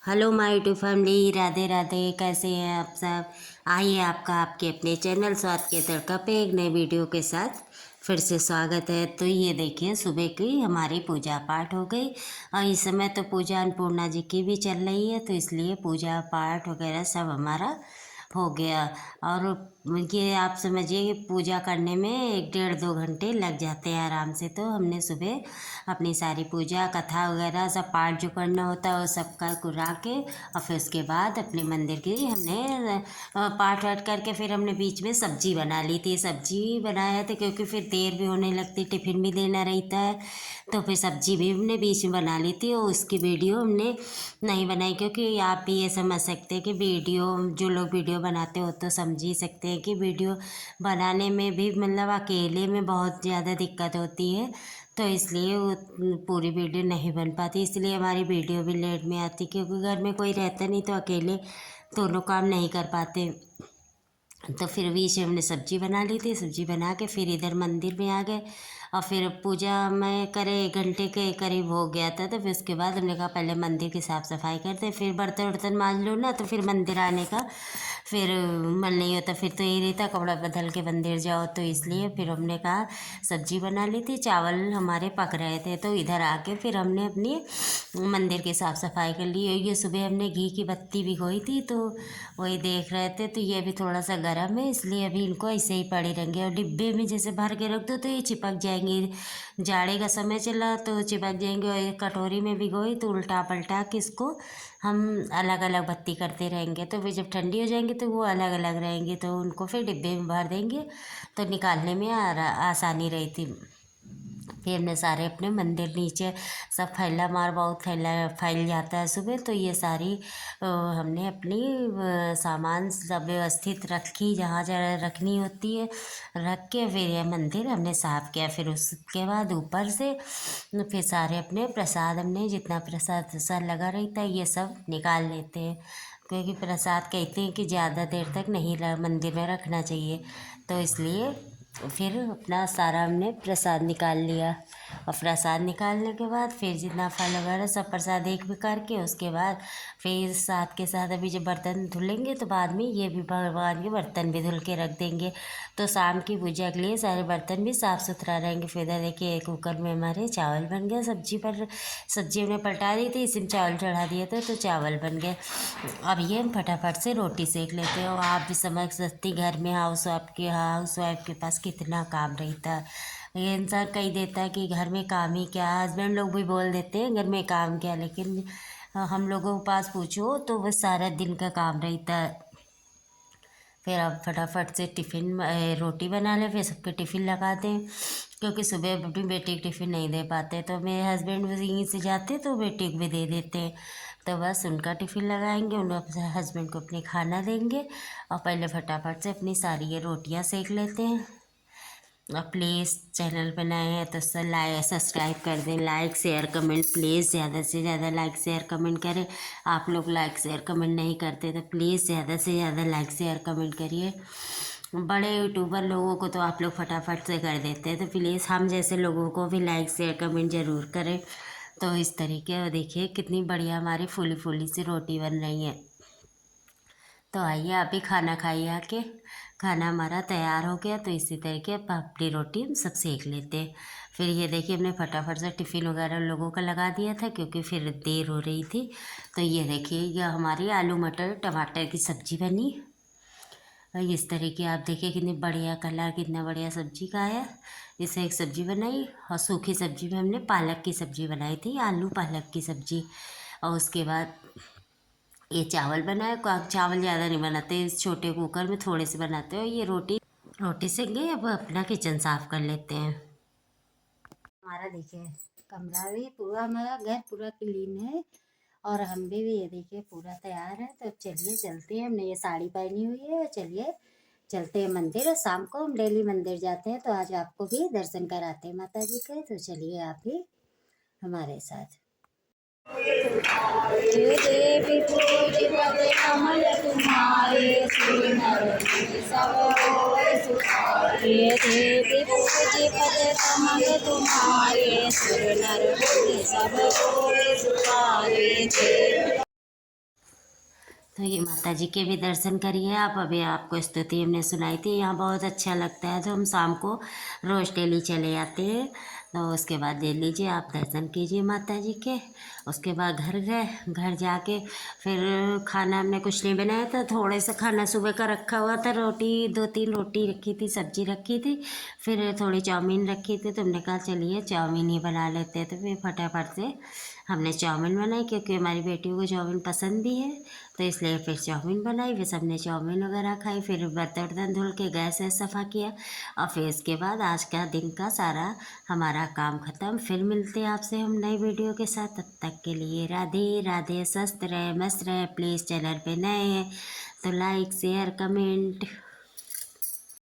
Hello my YouTube family, Radhe Radhe. कैसे हैं आप सब? आइए आपका आपके अपने चैनल स्वाद के तड़का पे एक नए वीडियो के साथ फिर से स्वागत है। तो ये देखिए, सुबह की हमारी पूजा पाठ हो गई और इस समय तो पूजा अन्नपूर्णा जी की भी चल रही है, तो इसलिए पूजा पाठ वगैरह सब हमारा हो गया। और ये आप समझिए कि पूजा करने में 1 डेढ़ 2 घंटे लग जाते हैं आराम से। तो हमने सुबह अपनी सारी पूजा कथा वगैरह सब पाठ जो करना होता है वो सब का करा के और फिर उसके बाद अपने मंदिर की हमने पाठ वाठ करके फिर हमने बीच में सब्जी बना ली थी। सब्जी बनाया था क्योंकि फिर देर भी होने लगती, टिफ़िन भी देना रहता है, तो फिर सब्जी भी हमने बीच में बना ली थी और उसकी वीडियो हमने नहीं बनाई। क्योंकि आप भी ये समझ सकते हैं कि वीडियो जो लोग वीडियो बनाते हो तो समझ ही सकते हैं कि वीडियो बनाने में भी मतलब अकेले में बहुत ज़्यादा दिक्कत होती है, तो इसलिए वो पूरी वीडियो नहीं बन पाती। इसलिए हमारी वीडियो भी लेट में आती, क्योंकि घर में कोई रहता नहीं तो अकेले दोनों काम नहीं कर पाते। तो फिर बीच में हमने सब्जी बना ली थी। सब्जी बना के फिर इधर मंदिर में आ गए और फिर पूजा में करे 1 घंटे के करीब हो गया था। तो फिर उसके बाद हमने कहा पहले मंदिर की साफ़ सफाई करते, फिर बर्तन वर्तन मांज लो ना, तो फिर मंदिर आने का फिर मन नहीं होता। फिर तो ये रहता कपड़ा बदल के मंदिर जाओ, तो इसलिए फिर हमने कहा सब्जी बना ली थी, चावल हमारे पक रहे थे, तो इधर आके फिर हमने अपनी मंदिर की साफ़ सफाई कर ली। ये सुबह हमने घी की बत्ती भिगोई थी, तो वही देख रहे थे। तो ये भी थोड़ा सा गर्म है, इसलिए अभी इनको ऐसे ही पड़े रहेंगे। और डिब्बे में जैसे भर के रख दो तो ये चिपक जाएंगे, जाड़े का समय चला तो चिपक जाएंगे। और एक कटोरी में भिगोई तो उल्टा पलटा के इसको हम अलग अलग बत्ती करते रहेंगे, तो वे जब ठंडी हो जाएंगी तो वो अलग अलग रहेंगी, तो उनको फिर डिब्बे में भर देंगे तो निकालने में आसानी रहती। फिर हमने सारे अपने मंदिर नीचे सब फैला मार बहुत फैल जाता है सुबह, तो ये सारी हमने अपनी सामान सब व्यवस्थित रखी जहाँ जहाँ रखनी होती है, रख के फिर ये मंदिर हमने साफ़ किया। फिर उसके बाद ऊपर से फिर सारे अपने प्रसाद हमने जितना प्रसाद प्रसाद लगा रहता है ये सब निकाल लेते हैं, क्योंकि प्रसाद कहते हैं कि ज़्यादा देर तक नहीं मंदिर में रखना चाहिए, तो इसलिए फिर अपना सारा हमने प्रसाद निकाल लिया। और प्रसाद निकालने के बाद फिर जितना फल वगैरह सब प्रसाद एक भी करके उसके बाद फिर साथ के साथ अभी जब बर्तन धुलेंगे तो बाद में ये भी भगवान के बर्तन भी धुल के रख देंगे, तो शाम की पूजा के लिए सारे बर्तन भी साफ़ सुथरा रहेंगे। फिर इधर देखिए कुकर में हमारे चावल बन गए। सब्जी हमने पलटा दी थी, इसी में चावल चढ़ा दिए थे तो चावल बन गए। अब ये हम फटाफट से रोटी सेक लेते हैं। और आप भी समझ सकती घर में हाउस वाइफ के पास कितना काम रहता है। ये इंसान कह देता है कि घर में काम ही क्या, हस्बैंड लोग भी बोल देते हैं घर में काम क्या, लेकिन हम लोगों के पास पूछो तो वो सारा दिन का काम रहता है। फिर अब फटाफट से टिफ़िन रोटी बना लें, फिर सबके टिफ़िन लगा दें, क्योंकि सुबह अपनी बेटी को टिफ़िन नहीं दे पाते, तो मेरे हस्बैंड भी यहीं से जाते तो बेटी को भी दे देते हैं, तो बस उनका टिफ़िन लगाएंगे, उन हस्बैंड को अपने खाना देंगे और पहले फटाफट से अपनी सारी ये रोटियां सेक लेते हैं। और प्लीज़ चैनल पर नए हैं तो सब्सक्राइब कर दें, लाइक शेयर कमेंट प्लीज़ ज़्यादा से ज़्यादा लाइक शेयर कमेंट करें। आप लोग लाइक शेयर कमेंट नहीं करते तो प्लीज़ ज़्यादा से ज़्यादा लाइक शेयर कमेंट करिए। बड़े यूट्यूबर लोगों को तो आप लोग फटाफट से कर देते हैं, तो प्लीज़ हम जैसे लोगों को भी लाइक शेयर कमेंट ज़रूर करें। तो इस तरीके देखिए कितनी बढ़िया हमारी फूली फूली सी रोटी बन रही है। तो आइए आप भी खाना खाइए आके। खाना हमारा तैयार हो गया, तो इसी तरीके अपनी रोटी हम सब सेक लेते हैं। फिर ये देखिए हमने फटाफट से टिफ़िन वगैरह लोगों का लगा दिया था, क्योंकि फिर देर हो रही थी। तो ये देखिए ये हमारी आलू मटर टमाटर की सब्ज़ी बनी। और इस तरीके आप देखिए कितनी बढ़िया कलर, कितना बढ़िया सब्ज़ी का है। इससे एक सब्ज़ी बनाई और सूखी सब्ज़ी में हमने पालक की सब्ज़ी बनाई थी, आलू पालक की सब्ज़ी। और उसके बाद ये चावल बनाए। चावल ज़्यादा नहीं बनाते, इस छोटे कुकर में थोड़े से बनाते हो। ये रोटी से गए। अब अपना किचन साफ़ कर लेते हैं। हमारा देखिए कमरा भी पूरा, हमारा घर पूरा क्लीन है और हम भी ये देखिए पूरा तैयार है। तो चलिए चलते हैं, हमने ये साड़ी पहनी हुई है, चलिए चलते हैं मंदिर। और शाम को हम डेली मंदिर जाते हैं, तो आज आपको भी दर्शन कराते हैं माता जी के, तो चलिए आप भी हमारे साथ। हे देवी पूजिपते कमल तुम्हारे, श्री नर सब होय सुखारे। हे देवी पूजिपते कमल तुम्हारे, श्री नर सब होय सुखारे। तो ये माता जी के भी दर्शन करिए आप। अभी आपको स्तुति हमने सुनाई थी, यहाँ बहुत अच्छा लगता है, तो हम शाम को रोज़ डेली चले आते हैं। तो उसके बाद ले लीजिए आप, दर्शन कीजिए माता जी के। उसके बाद घर गए, घर जाके फिर खाना हमने कुछ नहीं बनाया था, थोड़े सा खाना सुबह का रखा हुआ था, रोटी 2-3 रोटी रखी थी, सब्जी रखी थी, फिर थोड़ी चाउमीन रखी थी, तो हमने कहा चलिए चाउमीन ही बना लेते हैं। तो फिर फटाफट से हमने चाउमीन बनाई, क्योंकि हमारी बेटियों को चाउमीन पसंद भी है, तो इसलिए फिर चाउमीन बनाई। फिर सबने चाउमीन वगैरह खाई, फिर बर्तन वर्तन धुल के गैस वैस सफ़ा किया, और फिर इसके बाद आज का दिन का सारा हमारा काम ख़त्म। फिर मिलते हैं आपसे हम नई वीडियो के साथ, तब तक के लिए राधे राधे। स्वस्थ रहे, मस्त रहे। प्लीज़ चैनल पे नए हैं तो लाइक शेयर कमेंट